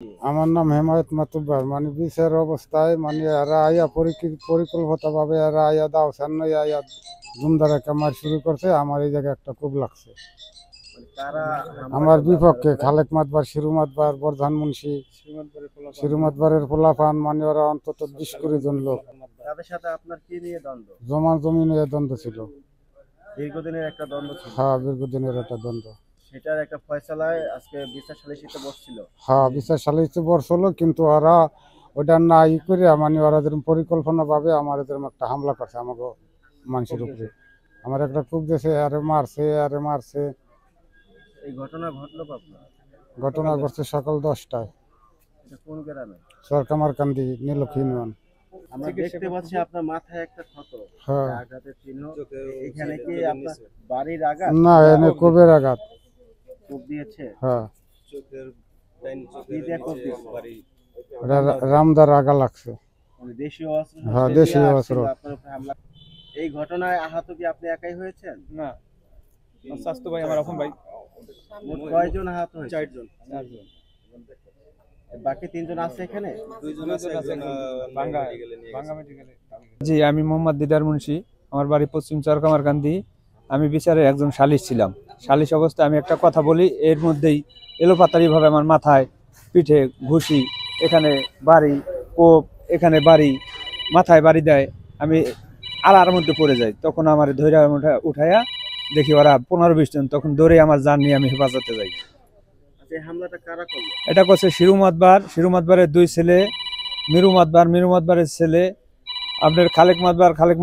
আমার নাম হেমায়ত মাতুব্বার। মানে বিচার অবস্থায় মানে এরা আইয়া পরিকল্পিতভাবে এরা আইয়া দাও সামনে আইয়া ধুমধারা কামার শুরু করছে। আমার এই জায়গায় একটা খুব লাগছে। আমার বিপক্ষে খালেক মাতবার, শিরু মাতবার, বর্ধান মুন্সি, শিরু মাতবারের পোলাপান, মানে ওরা অন্তত 20-20 জন লোক। তাদের সাথে আপনার কি নিয়ে দ্বন্দ্ব? জমা জমি নিয়ে দ্বন্দ্ব ছিল। দীর্ঘদিনের একটা দ্বন্দ্ব ছিল। হ্যাঁ, দীর্ঘদিনের একটা দ্বন্দ্ব। সেটার একটা ফয়সালায় আজকে বিচার সালিসিতে বসছিল। হ্যাঁ, বিচার সালিসি বসছিল, কিন্তু ওরা ওটা না করে মানে ওরা যেরকম পরিকল্পনা ভাবে আমার এরকম একটা হামলা করছে আমাকে মানুষের উপরে। আমার একটা খুব দেশে আরে মারছে। এই ঘটনা ঘটলো আপনার? ঘটনা ঘটছে সকাল 10টায়। এটা কোন গ্রামে? সরকামারকান্দি, নীলক্ষী ইউনিয়ন। আমরা দেখতে পাচ্ছি আপনার মাথায় একটা ক্ষত, হ্যাঁ। আঘাতের চিহ্ন। এখানে কি আপনার বাড়ির আঘাত? না, এনে কোবের আঘাত। কোপ দিয়েছে? হ্যাঁ, কি দিয়ে কোপ দিয়েছে? রামদার আগা লাগছে। মানে দেশীয় অস্ত্র? হ্যাঁ, দেশীয় অস্ত্র। আপনার উপরে হামলা। এই ঘটনায় আহত কি আপনি একাই হয়েছেন? না, আমার স্বাস্থ্য ভাই, আমার আপন ভাই। মোট কয়জন আহত হয়েছে? 4 জন। বাকি 3 জন আছে এখানে? 2 জন আছে ভাঙ্গা মেডিকেলে। জি, আমি মোহাম্মদ দিদার মুন্সি। আমার বাড়ি পশ্চিম চরকামারকান্দি। আমি বিচারে একজন সালিশ ছিলাম। সালিশ অবস্থায় আমি একটা কথা বলি, এর মধ্যেই এলোপাতাড়িভাবে আমার মাথায়, পিঠে ঘুষি, এখানে বাড়ি, কোপ, এখানে বাড়ি, মাথায় বাড়ি দেয়। আমি আলার মধ্যে পড়ে যাই। তখন আমার ধৈর্য উঠাইয়া দেখি ওরা 15-20 জন, তখন দৌড়ে আমার জান নিয়ে আমি হেফাজতে যাই। এই হামলাটা কারা করলো? এটা করছে শিরু মাতবারের 2 ছেলে, মিরু মাতবারের ছেলে, আপনার খালেক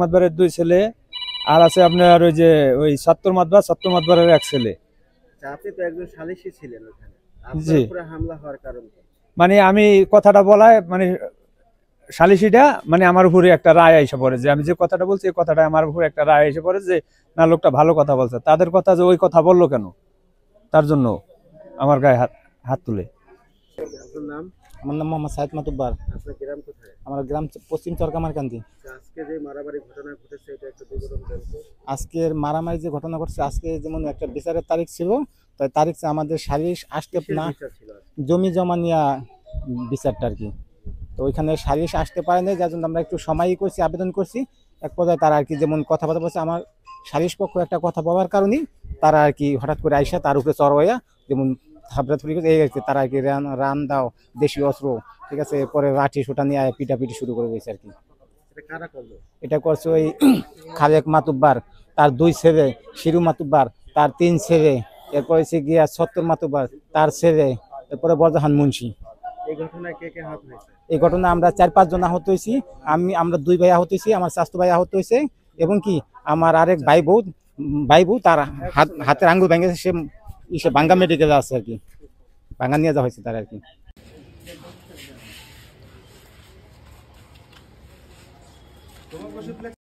মাতবারের 2 ছেলে, আর আছে আপনার ওই সত্তর মাতবারের 1 ছেলে। আপনি তো একজন সালিশি ছিলেন ওখানে, জি। আপনার উপরে হামলা হওয়ার কারণ কি? মানে আমি কথাটা বলায় মানে সালিশিটা মানে আমার উপরে একটা রায় এসে পড়ে, যে আমি যে কথাটা বলছি এই কথাটা আমার উপরে একটা রায় এসে পড়ে, যে না, লোকটা ভালো কথা বলছে। তাদের কথা যে ওই কথা বললো কেন, তার জন্য আমার গায়ে হাত তুলে। আপনার নাম? আমার নাম মোহাম্মদ সাইদ মাতুব্বার। আপনার গ্রাম কোথায়? আমার গ্রাম পশ্চিম চরকামারকান্দি। আজকে যে মারামারি ঘটনা ঘটেছে এটা একটা দুর্ঘটনা জানতো? আজকের মারামারি যে ঘটনা ঘটছে, আজকে যেমন একটা বিচারের তারিখ ছিল, তাই তারিখ আমাদের সালিশ আসতে না, বিচার ছিল আজকে? জমি জমা নিয়ে বিচারটা আর কি। তো ওইখানে সালিশ আসতে পারে না, যার জন্য আমরা একটু সময়ই করছি, আবেদন করছি। এক পর্যায়ে তারা আর কি যেমন কথাবার্তা বলছে, আমার সালিশ পক্ষ একটা কথা বলার কারণেই তারা আর কি হঠাৎ করে আইসা তার উপরে চড় হইয়া যেমন থাবড়াথুড়ি করছে, এই আর কি। তারা আর কি রান দাও, দেশীয় অস্ত্র, ঠিক আছে, এরপরে লাঠি সোটা নিয়ে পিটাপিটি শুরু করে দিয়েছে আর কি। এটা কারা করলো? এটা করছে ওই খালেক মাতুব্বার, তার 2 ছেলে, শিরু মাতুব্বার তার 3 ছেলে, এরপরে হচ্ছে গিয়া সত্তর মাতুব্বার তার ছেলে, এরপরে বর্ধান মুন্সি। এই ঘটনায় কে কে আহত হয়েছে? এই ঘটনা আমরা 4-5 জন আহত হয়েছি। আমরা 2 ভাই আহত হয়েছি, আমার স্বাস্থ্য ভাই আহত হয়েছে, এবং কি আমার আরেক ভাই বউ তার হাতের আঙ্গুল ভেঙেছে, সে ভাঙ্গা মেডিকেলে আছে আর কি, ভাঙ্গা নিয়ে যাওয়া হয়েছে তার আর কি।